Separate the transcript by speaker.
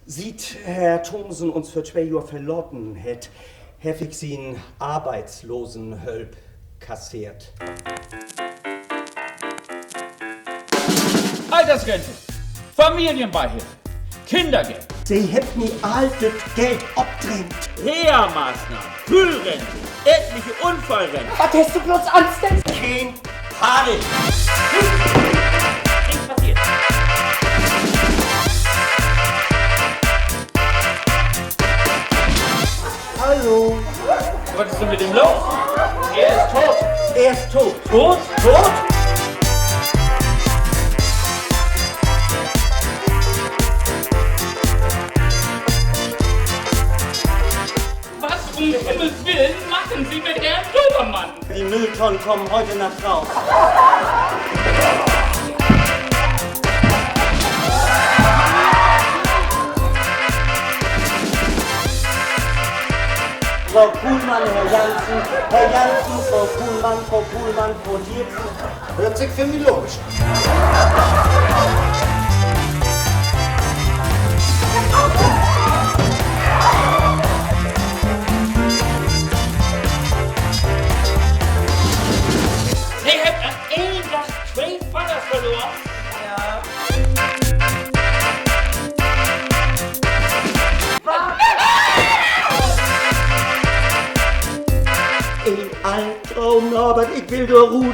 Speaker 1: Sieht Herr Thomsen uns für 2 Jahre verlotten hätt, hef ich sin Arbeitslosenhölp kassiert.
Speaker 2: Altersgrenze, Familienbeihilfe, Kindergeld.
Speaker 1: Sie hebt mi altes Geld obdrängt.
Speaker 2: Reha-Maßnahmen, Frührente, etliche Unfallrente.
Speaker 1: Was hast du bloß anstellt? Kein Panik.
Speaker 2: Nichts passiert.
Speaker 1: Hallo.
Speaker 2: Was ist denn mit dem los? Er ist tot.
Speaker 1: Er ist tot.
Speaker 2: Tot?
Speaker 1: Tot?
Speaker 2: Was um Himmels Willen machen Sie mit Herrn Dobermann?
Speaker 1: Die Mülltonnen kommen heute Nacht raus. Frau Kuhlmann, Herr Jansen, Frau Kuhlmann, Frau Dierzen. Hört sich für mich logisch.
Speaker 2: Sie hat an einem Tag 2 Vaters verloren.
Speaker 1: Ja. Ein Albtraum, Norbert, ich will nur ruhen.